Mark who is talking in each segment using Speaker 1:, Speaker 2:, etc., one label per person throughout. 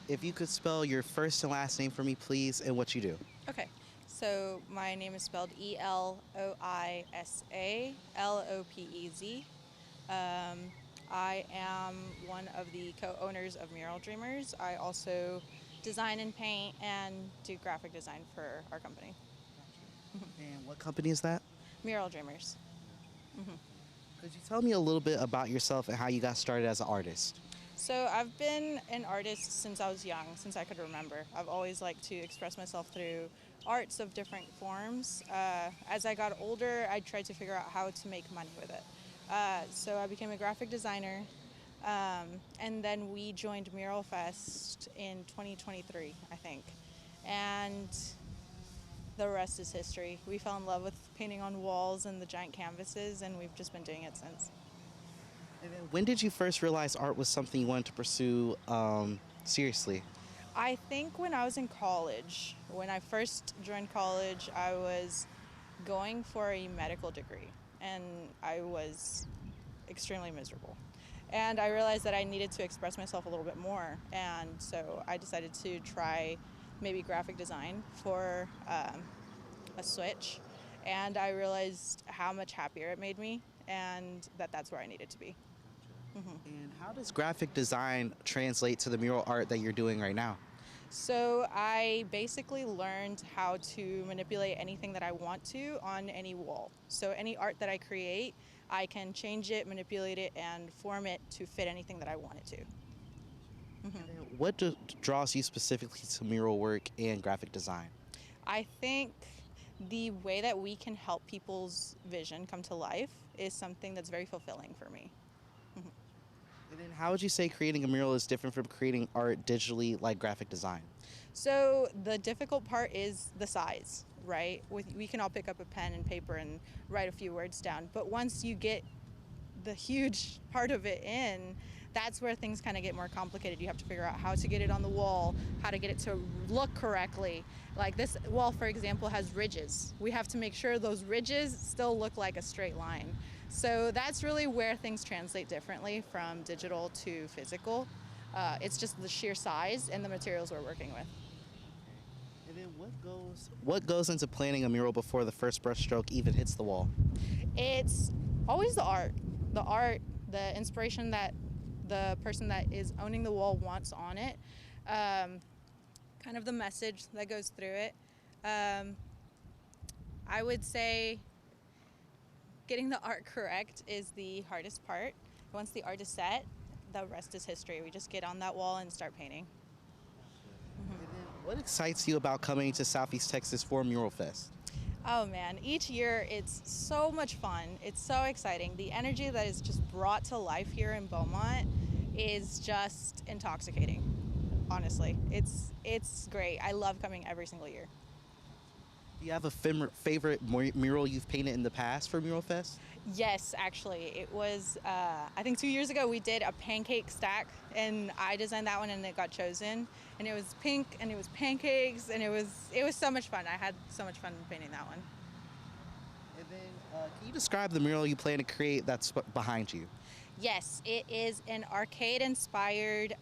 Speaker 1: If you could spell your first and last name for me, please, and what you do.
Speaker 2: Okay, so my name is spelled Eloisa Lopez. I am one of the co-owners of Mural Dreamers. I also design and paint and do graphic design for our company,
Speaker 1: And what company is that?
Speaker 2: Mural Dreamers.
Speaker 1: Could you tell me a little bit about yourself and how you got started as an artist?
Speaker 2: So I've been an artist since I was young, since I could remember. I've always liked to express myself through arts of different forms. As I got older, I tried to figure out how to make money with it. So I became a graphic designer, and then we joined Mural Fest in 2023, I think. And the rest is history. We fell in love with painting on walls and the giant canvases, and we've just been doing it since.
Speaker 1: And then when did you first realize art was something you wanted to pursue seriously?
Speaker 2: I think when I was in college, when I first joined college, I was going for a medical degree and I was extremely miserable. And I realized that I needed to express myself a little bit more. And so I decided to try maybe graphic design for a switch. And I realized how much happier it made me and that that's where I needed to be.
Speaker 1: And how does graphic design translate to the mural art that you're doing right now?
Speaker 2: So I basically learned how to manipulate anything that I want to on any wall. So any art that I create, I can change it, manipulate it, and form it to fit anything that I want it to.
Speaker 1: And what draws you specifically to mural work and graphic design?
Speaker 2: I think the way that we can help people's vision come to life is something that's very fulfilling for me.
Speaker 1: And then how would you say creating a mural is different from creating art digitally like graphic design?
Speaker 2: So the difficult part is the size, right? We can all pick up a pen and paper and write a few words down, but once you get the huge part of it in, that's where things kind of get more complicated. You have to figure out how to get it on the wall, how to get it to look correctly. Like this wall, for example, has ridges. We have to make sure those ridges still look like a straight line. So that's really where things translate differently from digital to physical. It's just the sheer size and the materials we're working with.
Speaker 1: And then what goes into planning a mural before the first brushstroke even hits the wall?
Speaker 2: It's always the art, the inspiration that the person that is owning the wall wants on it, kind of the message that goes through it. I would say getting the art correct is the hardest part. Once the art is set, the rest is history. We just get on that wall and start painting.
Speaker 1: What excites you about coming to Southeast Texas for Mural Fest?
Speaker 2: Oh man, each year it's so much fun. It's so exciting. The energy that is just brought to life here in Beaumont is just intoxicating. Honestly, it's great. I love coming every single year.
Speaker 1: Do you have a favorite mural you've painted in the past for Mural Fest?
Speaker 2: Yes, actually, it was. I think 2 years ago we did a pancake stack, and I designed that one, and it got chosen. And it was pink, and it was pancakes, and it was so much fun. I had so much fun painting that one.
Speaker 1: And then, can you describe the mural you plan to create that's behind you?
Speaker 2: Yes, it is an arcade-inspired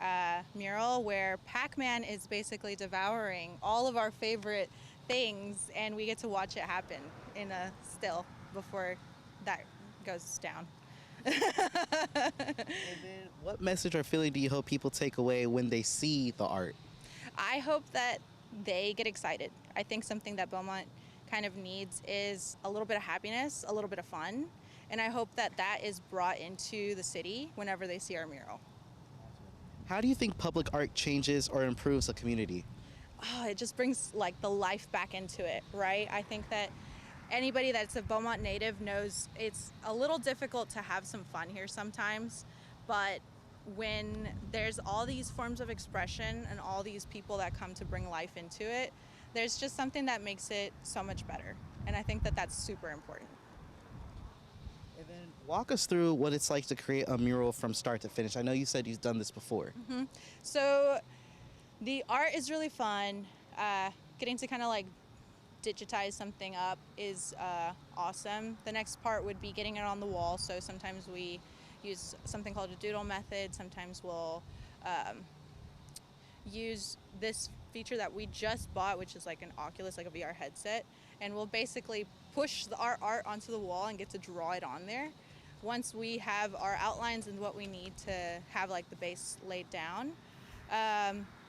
Speaker 2: mural where Pac-Man is basically devouring all of our favorite things, and we get to watch it happen in a still before that goes down.
Speaker 1: And then, what message or feeling do you hope people take away when they see the art?
Speaker 2: I hope that they get excited. I think something that Beaumont kind of needs is a little bit of happiness, a little bit of fun, and I hope that that is brought into the city whenever they see our mural.
Speaker 1: How do you think public art changes or improves a community?
Speaker 2: Oh, it just brings like the life back into it, right? I think that anybody that's a Beaumont native knows it's a little difficult to have some fun here sometimes, but when there's all these forms of expression and all these people that come to bring life into it, there's just something that makes it so much better. And I think that that's super important.
Speaker 1: And then, walk us through what it's like to create a mural from start to finish. I know you said you've done this before.
Speaker 2: So the art is really fun. Getting to kind of like digitize something up is awesome. The next part would be getting it on the wall. So sometimes we use something called a doodle method. Sometimes we'll use this feature that we just bought, which is like an Oculus, like a VR headset, and we'll basically push our art onto the wall and get to draw it on there. Once we have our outlines and what we need to have like the base laid down,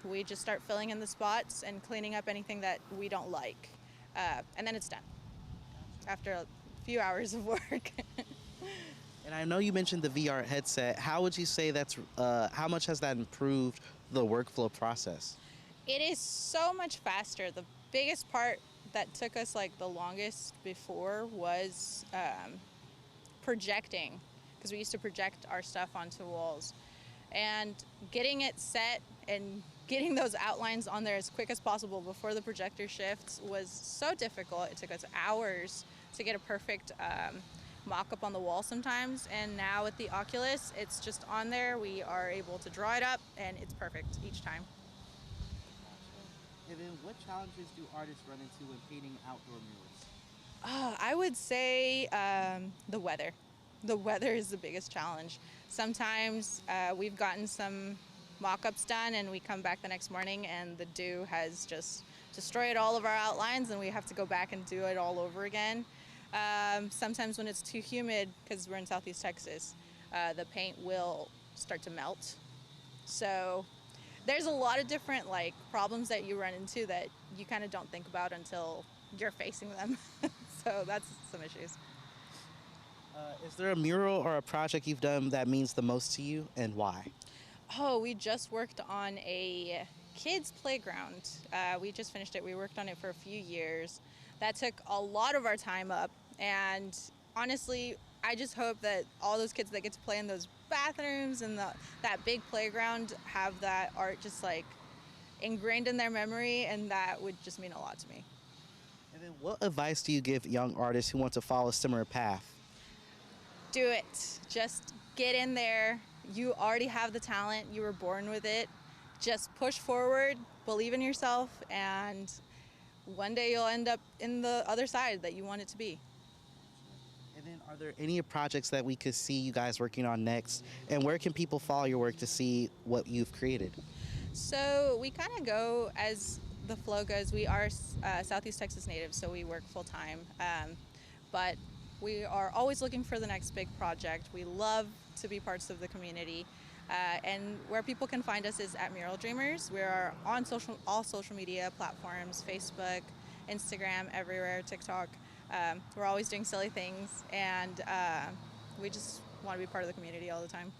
Speaker 2: we just start filling in the spots and cleaning up anything that we don't like. And then it's done after a few hours of work.
Speaker 1: And I know you mentioned the VR headset. How would you say how much has that improved the workflow process?
Speaker 2: It is so much faster. The biggest part that took us like the longest before was projecting, because we used to project our stuff onto walls, and getting it set and getting those outlines on there as quick as possible before the projector shifts was so difficult. It took us hours to get a perfect mock-up on the wall sometimes, and now with the Oculus, it's just on there. We are able to draw it up, and it's perfect each time.
Speaker 1: And then what challenges do artists run into when painting outdoor murals?
Speaker 2: I would say the weather. The weather is the biggest challenge. Sometimes we've gotten some mock-ups done and we come back the next morning and the dew has just destroyed all of our outlines and we have to go back and do it all over again. Sometimes when it's too humid, because we're in Southeast Texas, the paint will start to melt. So there's a lot of different like problems that you run into that you kind of don't think about until you're facing them. So that's some issues.
Speaker 1: Is there a mural or a project you've done that means the most to you, and why?
Speaker 2: Oh, we just worked on a kids playground. We just finished it. We worked on it for a few years. That took a lot of our time up, and honestly, I just hope that all those kids that get to play in those bathrooms and that big playground have that art just like ingrained in their memory, and that would just mean a lot to me.
Speaker 1: And then what advice do you give young artists who want to follow a similar path?
Speaker 2: Do it. Just get in there. You already have the talent. You were born with it. Just push forward, believe in yourself, and one day you'll end up in the other side that you want it to be.
Speaker 1: And then are there any projects that we could see you guys working on next? And where can people follow your work to see what you've created?
Speaker 2: So we kind of go as the flow goes. We are Southeast Texas natives, so we work full time. But we are always looking for the next big project. We love to be parts of the community. And where people can find us is at Mural Dreamers. We are on all social media platforms, Facebook, Instagram, everywhere, TikTok. We're always doing silly things, and we just want to be part of the community all the time.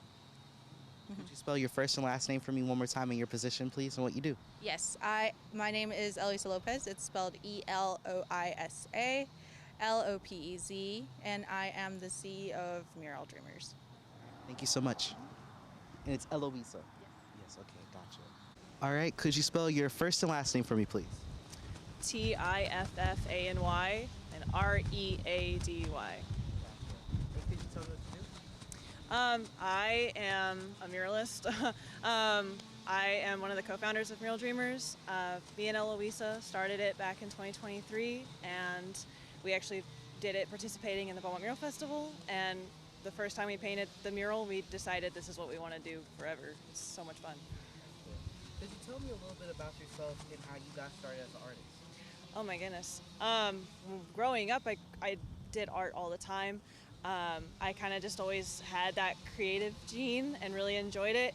Speaker 1: Could you spell your first and last name for me one more time and your position, please, and what you do?
Speaker 2: Yes, my name is Eloisa Lopez. It's spelled Eloisa Lopez, and I am the CEO of Mural Dreamers.
Speaker 1: Thank you so much. And it's Eloisa? Yes, okay, gotcha. All right, could you spell your first and last name for me, please?
Speaker 3: Tiffany and Ready.
Speaker 1: Could you tell me what you do?
Speaker 3: I am a muralist. I am one of the co-founders of Mural Dreamers. Me and Eloisa started it back in 2023, and we actually did it participating in the Beaumont Mural Festival. And the first time we painted the mural, we decided this is what we want to do forever. It's so much fun.
Speaker 1: Could you tell me a little bit about yourself and how you got started as an artist?
Speaker 3: Oh my goodness. Growing up, I did art all the time. I kind of just always had that creative gene and really enjoyed it.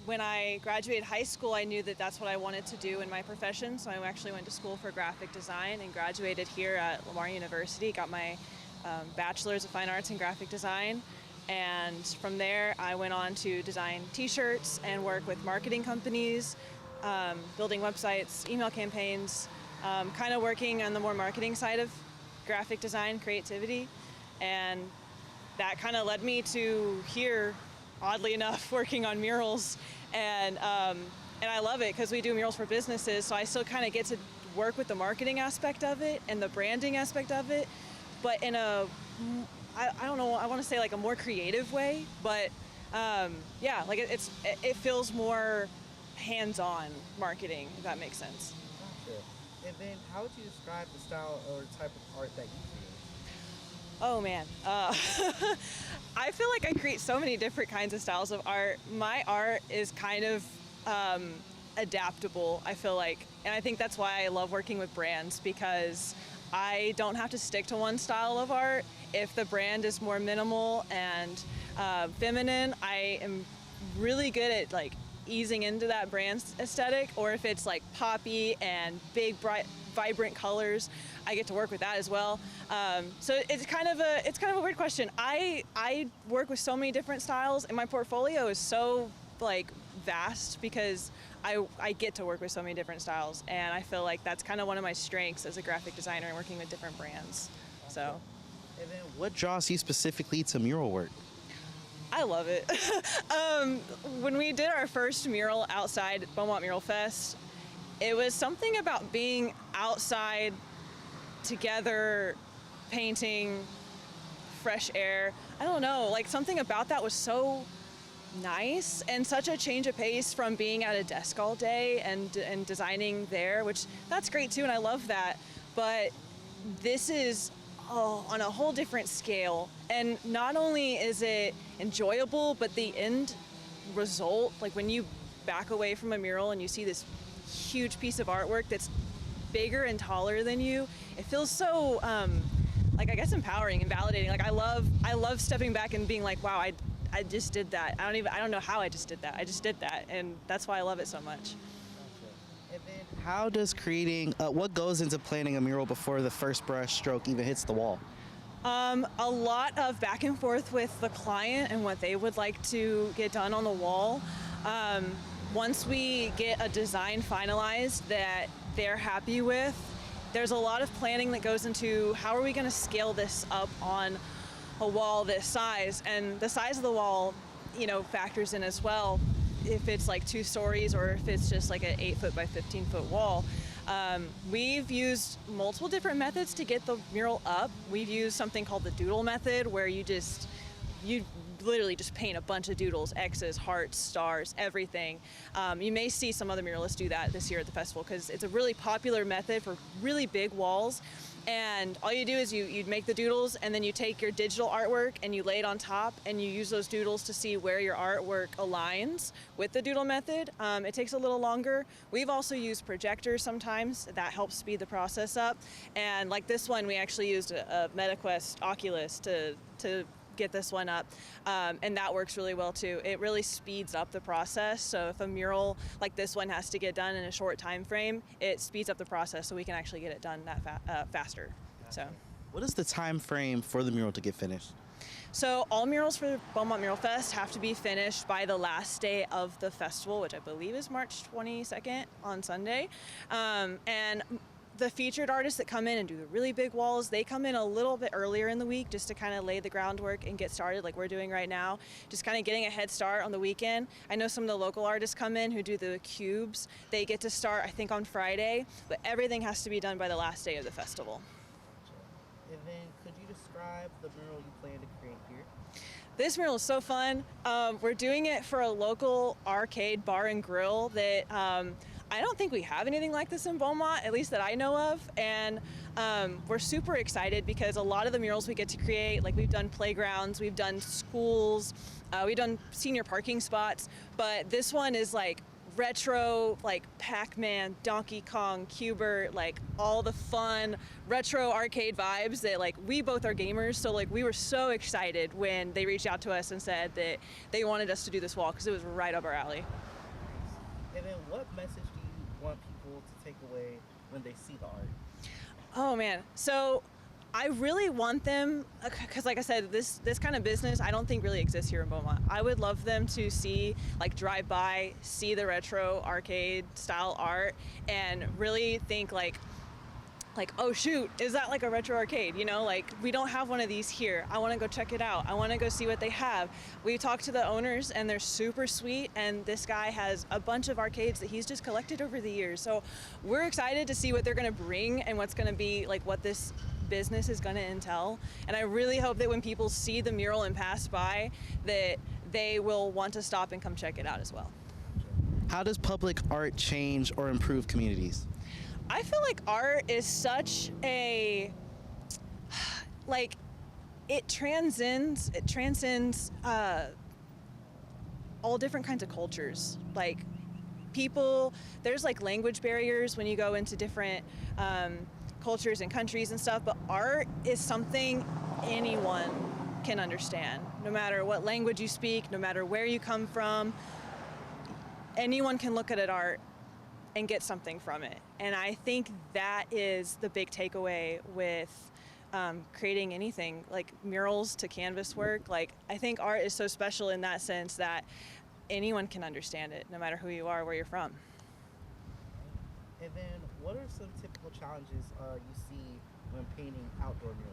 Speaker 3: When I graduated high school, I knew that that's what I wanted to do in my profession, so I actually went to school for graphic design and graduated here at Lamar University, got my Bachelor's of Fine Arts in Graphic Design, and from there I went on to design t-shirts and work with marketing companies, building websites, email campaigns, kind of working on the more marketing side of graphic design, creativity, and that kind of led me to here, oddly enough, working on murals, and I love it because we do murals for businesses, so I still kind of get to work with the marketing aspect of it and the branding aspect of it, but in a, I don't know, I want to say like a more creative way, but yeah, like it feels more hands-on marketing, if that makes sense.
Speaker 1: Gotcha. And then how would you describe the style or type of art that you create?
Speaker 3: Oh man, I feel like I create so many different kinds of styles of art. My art is kind of adaptable, I feel like. And I think that's why I love working with brands, because I don't have to stick to one style of art. If the brand is more minimal and feminine, I am really good at like easing into that brand's aesthetic. Or if it's like poppy and big, bright, vibrant colors, I get to work with that as well. So it's kind of a weird question. I work with so many different styles, and my portfolio is so like vast because I get to work with so many different styles, and I feel like that's kind of one of my strengths as a graphic designer and working with different brands. So.
Speaker 1: And then what draws you specifically to mural work?
Speaker 3: I love it. When we did our first mural outside Beaumont Mural Fest, it was something about being outside together, painting, fresh air. I don't know, like something about that was so nice and such a change of pace from being at a desk all day and designing there, which that's great too, and I love that. But this is on a whole different scale, and not only is it enjoyable, but the end result, like when you back away from a mural and you see this huge piece of artwork that's bigger and taller than you, it feels so like I guess empowering and validating. Like I love stepping back and being like, wow, I just did that. I don't know how I just did that. I just did that, and that's why I love it so much.
Speaker 1: And then how does creating, what goes into planning a mural before the first brush stroke even hits the wall?
Speaker 3: A lot of back and forth with the client and what they would like to get done on the wall. Once we get a design finalized that they're happy with, there's a lot of planning that goes into how are we going to scale this up on a wall this size, and the size of the wall, you know, factors in as well. If it's like 2 stories or if it's just like an 8-foot by 15-foot wall. We've used multiple different methods to get the mural up. We've used something called the doodle method, where you literally just paint a bunch of doodles, X's, hearts, stars, everything. You may see some other muralists do that this year at the festival because it's a really popular method for really big walls. And all you do is you make the doodles, and then you take your digital artwork and you lay it on top, and you use those doodles to see where your artwork aligns with the doodle method. It takes a little longer. We've also used projectors sometimes. That helps speed the process up. And like this one, we actually used a MetaQuest Oculus to get this one up, and that works really well too. It really speeds up the process. So if a mural like this one has to get done in a short time frame, it speeds up the process so we can actually get it done that faster. So,
Speaker 1: what is the time frame for the mural to get finished?
Speaker 3: So all murals for Beaumont Mural Fest have to be finished by the last day of the festival, which I believe is March 22nd on Sunday, and the featured artists that come in and do the really big walls, they come in a little bit earlier in the week just to kind of lay the groundwork and get started like we're doing right now, just kind of getting a head start on the weekend. I know some of the local artists come in who do the cubes. They get to start, I think, on Friday, but everything has to be done by the last day of the festival.
Speaker 1: And then could you describe the mural you plan to create here?
Speaker 3: This mural is so fun. We're doing it for a local arcade bar and grill that I don't think we have anything like this in Beaumont, at least that I know of, and we're super excited because a lot of the murals we get to create, like we've done playgrounds, we've done schools, we've done senior parking spots, but this one is like retro, like Pac-Man, Donkey Kong, Q*bert, like all the fun retro arcade vibes that, like, we both are gamers, so like we were so excited when they reached out to us and said that they wanted us to do this wall because it was right up our alley.
Speaker 1: And then what message do you want people to take away when they see the art?
Speaker 3: Oh man, so I really want them, because like I said, this kind of business I don't think really exists here in Beaumont. I would love them to see, like, drive by, see the retro arcade style art, and really think like, oh shoot, is that like a retro arcade? You know, like, we don't have one of these here. I want to go check it out. I want to go see what they have. We talked to the owners and they're super sweet, and this guy has a bunch of arcades that he's just collected over the years. So we're excited to see what they're going to bring and what's going to be, like, what this business is going to entail. And I really hope that when people see the mural and pass by, that they will want to stop and come check it out as well.
Speaker 1: How does public art change or improve communities?
Speaker 3: I feel like art is such a, like, it transcends all different kinds of cultures. Like, people, there's like language barriers when you go into different cultures and countries and stuff, but art is something anyone can understand. No matter what language you speak, no matter where you come from, anyone can look at an art and get something from it. And I think that is the big takeaway with creating anything, like murals to canvas work. Like, I think art is so special in that sense that anyone can understand it, no matter who you are, where you're from.
Speaker 1: And then, what are some typical challenges you see when painting outdoor murals?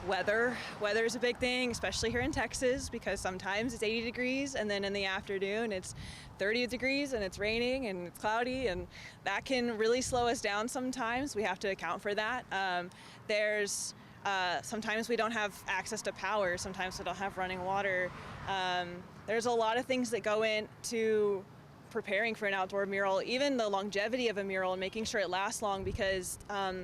Speaker 3: Weather is a big thing, especially here in Texas, because sometimes it's 80 degrees and then in the afternoon it's 30 degrees and it's raining and it's cloudy, and that can really slow us down sometimes. We have to account for that. Sometimes we don't have access to power, sometimes we don't have running water. There's a lot of things that go into preparing for an outdoor mural, even the longevity of a mural and making sure it lasts long, because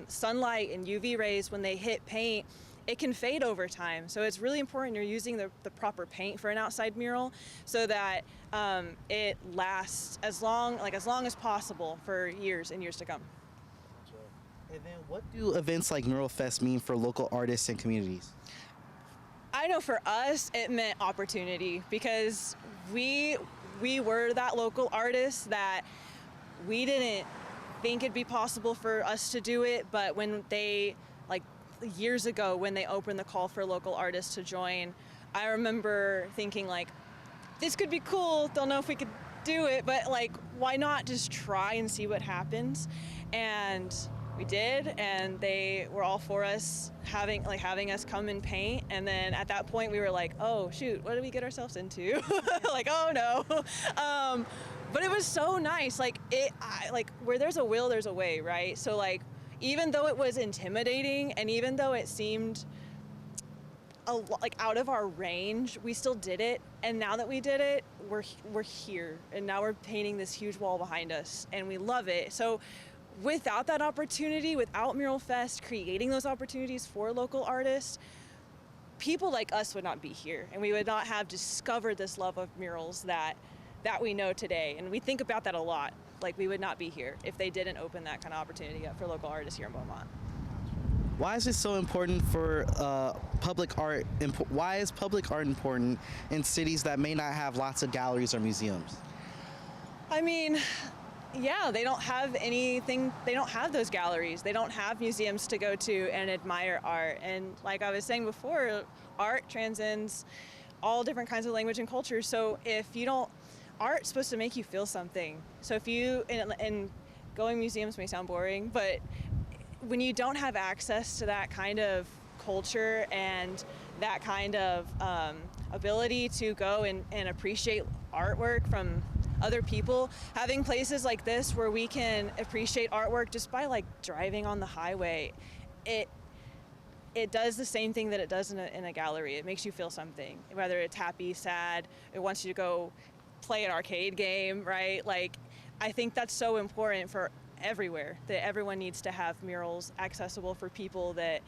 Speaker 3: sunlight and UV rays, when they hit paint, it can fade over time. So it's really important you're using the proper paint for an outside mural so that it lasts as long as possible for years and years to come.
Speaker 1: And then what do events like Mural Fest mean for local artists and communities?
Speaker 3: I know for us it meant opportunity, because we were that local artist that we didn't think it'd be possible for us to do it, but when they, like years ago, when they opened the call for local artists to join, I remember thinking like, this could be cool, don't know if we could do it, but like, why not just try and see what happens? And we did, and they were all for us having us come and paint. And then at that point we were like, oh shoot, what did we get ourselves into? Like, oh no. But it was so nice. Like where there's a will, there's a way, right? So like, even though it was intimidating and even though it seemed out of our range, we still did it. And now that we did it, we're here, and now we're painting this huge wall behind us, and we love it. So without that opportunity, without Mural Fest creating those opportunities for local artists, people like us would not be here, and we would not have discovered this love of murals that we know today. And we think about that a lot. Like, we would not be here if they didn't open that kind of opportunity up for local artists here in Beaumont.
Speaker 1: Why is it so important for public art? Why is public art important in cities that may not have lots of galleries or museums?
Speaker 3: I mean, yeah, they don't have anything, they don't have those galleries, they don't have museums to go to and admire art. And like I was saying before, art transcends all different kinds of language and culture. So if you don't, art's supposed to make you feel something. So if you, and going museums may sound boring, but when you don't have access to that kind of culture and that kind of ability to go and appreciate artwork from other people, having places like this where we can appreciate artwork just by like driving on the highway, it does the same thing that it does in a gallery. It makes you feel something, whether it's happy, sad, it wants you to go play an arcade game, right? Like, I think that's so important for everywhere, that everyone needs to have murals accessible for people that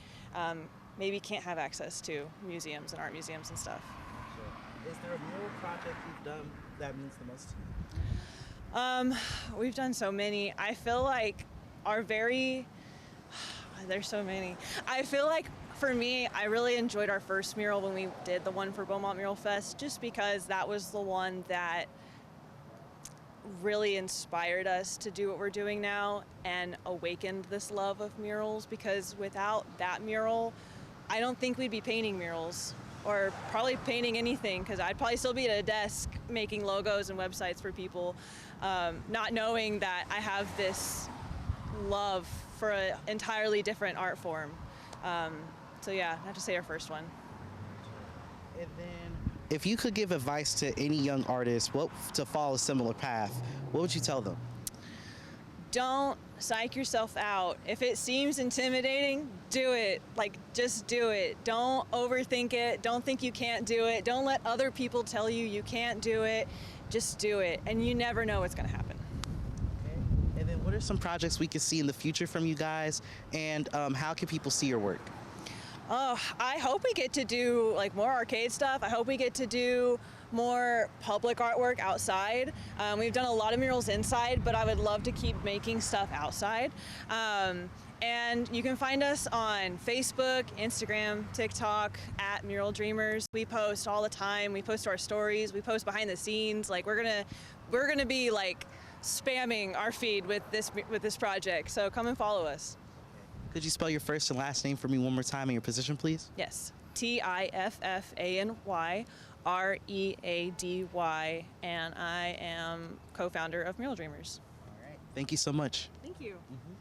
Speaker 3: maybe can't have access to museums and art museums and stuff.
Speaker 1: Is there a mural project you've done that means the most to you?
Speaker 3: We've done so many. I feel like there's so many. I feel like for me, I really enjoyed our first mural when we did the one for Beaumont Mural Fest, just because that was the one that really inspired us to do what we're doing now and awakened this love of murals, because without that mural, I don't think we'd be painting murals or probably painting anything, because I'd probably still be at a desk making logos and websites for people, not knowing that I have this love for an entirely different art form. So yeah, I have to say our first one.
Speaker 1: And then, if you could give advice to any young artist to follow a similar path, what would you tell them?
Speaker 3: Don't psych yourself out. If it seems intimidating, do it. Like, just do it. Don't overthink it. Don't think you can't do it. Don't let other people tell you you can't do it. Just do it, and you never know what's gonna happen.
Speaker 1: Okay. And then what are some projects we could see in the future from you guys, and how can people see your work?
Speaker 3: Oh, I hope we get to do like more arcade stuff. I hope we get to do more public artwork outside. We've done a lot of murals inside, but I would love to keep making stuff outside. And you can find us on Facebook, Instagram, TikTok, at Mural Dreamers. We post all the time. We post our stories. We post behind the scenes. Like we're gonna be like spamming our feed with this project. So come and follow us.
Speaker 1: Could you spell your first and last name for me one more time and your position, please?
Speaker 3: Yes, TIFFANY, and I am co-founder of Mural Dreamers.
Speaker 1: All right. Thank you so much.
Speaker 3: Thank you.
Speaker 1: Mm-hmm.